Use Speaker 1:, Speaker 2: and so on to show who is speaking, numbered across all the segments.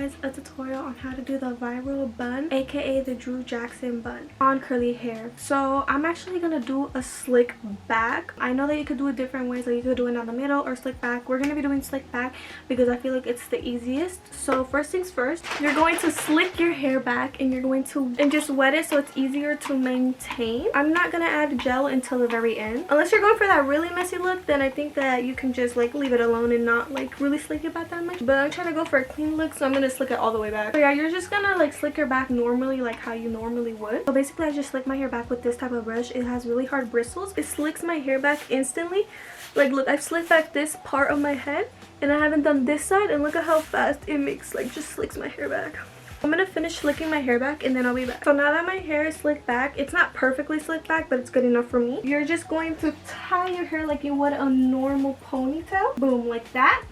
Speaker 1: guys a tutorial on how to do the viral bun, aka the Drew Jackson bun, on curly hair. So I'm actually gonna do a slick back. I know that you could do it different ways, like you could do it down the middle or slick back. We're gonna be doing slick back because I feel like it's the easiest. So first things first, you're going to slick your hair back and you're going to just wet it so it's easier to maintain. I'm not gonna add gel until the very end. Unless you're going for that really messy look, then I think that you can just like leave it alone and not like really slick it back that much. But I'm trying to go for a clean look, so I'm gonna slick it all the way back. So yeah, you're just gonna like slick your back normally, like how you normally would. So basically I just slick my hair back with this type of brush. It has really hard bristles. It slicks my hair back instantly. Like look, I've slicked back this part of my head and I haven't done this side, and look at how fast it makes, like just slicks my hair back. I'm gonna finish slicking my hair back and then I'll be back. So now that my hair is slicked back, it's not perfectly slicked back, but it's good enough for me. You're just going to tie your hair like you would a normal ponytail. Boom, like that.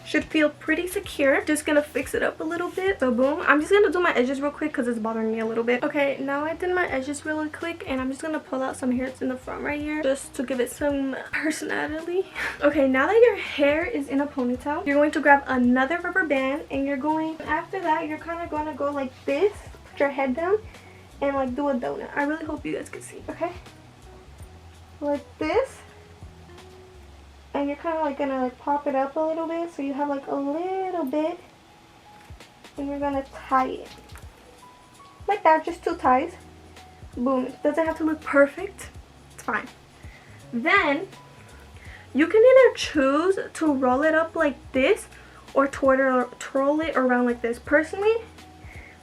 Speaker 1: Should feel pretty secure. Just gonna fix it up a little bit. So boom, I'm just gonna do my edges real quick because it's bothering me a little bit. Okay, now I did my edges really quick and I'm just gonna pull out some hairs in the front right here just to give it some personality. Okay, now that your hair is in a ponytail, you're going to grab another rubber band and you're going, after that you're kind of going to go like this, put your head down and like do a donut. I really hope you guys can see. Okay, like this. And you're kind of like gonna like pop it up a little bit so you have like a little bit, and you're gonna tie it like that, just 2 ties. Boom. It doesn't have to look perfect, it's fine. Then you can either choose to roll it up like this or twirl it around like this. Personally,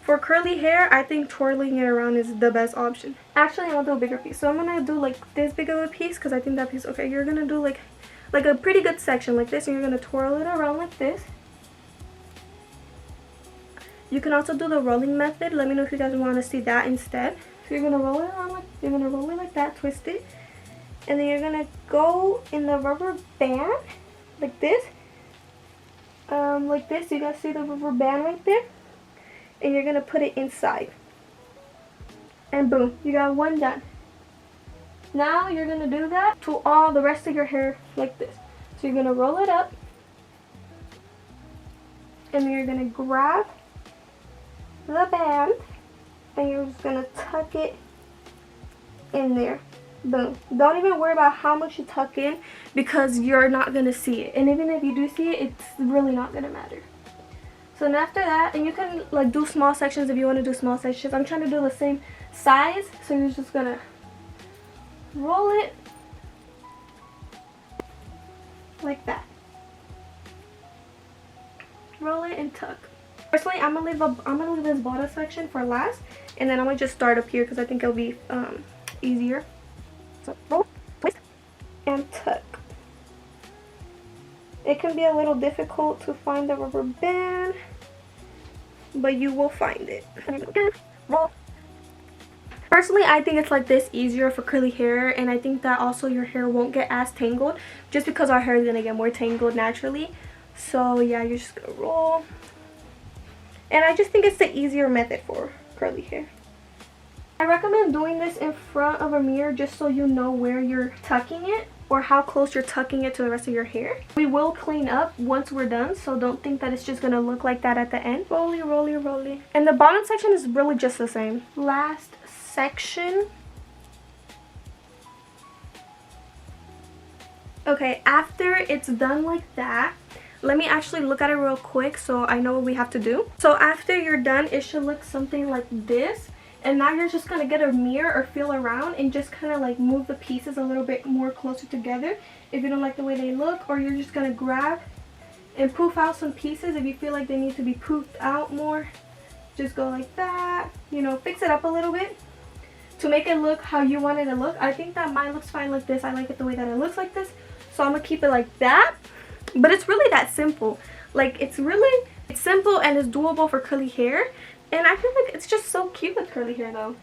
Speaker 1: for curly hair, I think twirling it around is the best option. Actually, I'll do a bigger piece, so I'm gonna do like this big of a piece because I think that piece, okay, you're gonna do like a pretty good section like this, and you're going to twirl it around like this. You can also do the rolling method. Let me know if you guys want to see that instead. So you're going to roll it around like, you're going to roll it like that, twist it, and then you're going to go in the rubber band like this. Like this, you guys see the rubber band right there, and you're going to put it inside, and boom, you got one done. Now you're going to do that to all the rest of your hair like this. So you're going to roll it up. And then you're going to grab the band. And you're just going to tuck it in there. Boom. Don't even worry about how much you tuck in because you're not going to see it. And even if you do see it, it's really not going to matter. So then after that, and you can like do small sections if you want to do small sections. I'm trying to do the same size. So you're just going to roll it like that. Roll it and tuck. Personally, I'm gonna leave this bottom section for last, and then I'm gonna just start up here because I think it'll be easier. So roll, twist, and tuck. It can be a little difficult to find the rubber band, but you will find it. Roll. Personally, I think it's like this easier for curly hair, and I think that also your hair won't get as tangled just because our hair is going to get more tangled naturally. So yeah, you're just going to roll. And I just think it's the easier method for curly hair. I recommend doing this in front of a mirror just so you know where you're tucking it or how close you're tucking it to the rest of your hair. We will clean up once we're done, so don't think that it's just going to look like that at the end. Rolly, rolly, rolly. And the bottom section is really just the same. Last section. Okay, after it's done like that, let me actually look at it real quick so I know what we have to do. So after you're done, it should look something like this. And now you're just going to get a mirror or feel around and just kind of like move the pieces a little bit more closer together if you don't like the way they look, or you're just going to grab and poof out some pieces if you feel like they need to be poofed out more. Just go like that, you know, fix it up a little bit to make it look how you want it to look. I think that mine looks fine like this. I like it the way that it looks like this, so I'm gonna keep it like that. But it's really that simple. Like it's simple and it's doable for curly hair, and I feel like it's just so cute with curly hair though.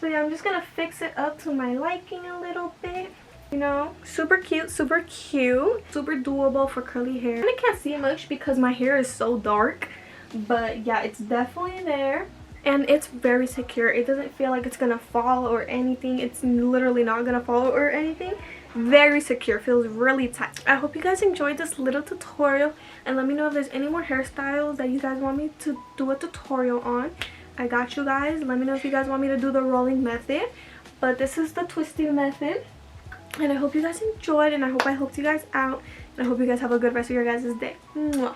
Speaker 1: So yeah, I'm just gonna fix it up to my liking a little bit, you know. Super cute, super doable for curly hair. I can't see much because my hair is so dark, but yeah, it's definitely there. And it's very secure. It doesn't feel like it's gonna fall or anything. It's literally not gonna fall or anything. very secure, feels really tight. I hope you guys enjoyed this little tutorial, and let me know if there's any more hairstyles that you guys want me to do a tutorial on. I got you guys. Let me know if you guys want me to do the rolling method, but this is the twisting method. And I hope you guys enjoyed, and I hope I helped you guys out, and I hope you guys have a good rest of your guys' day. Mwah.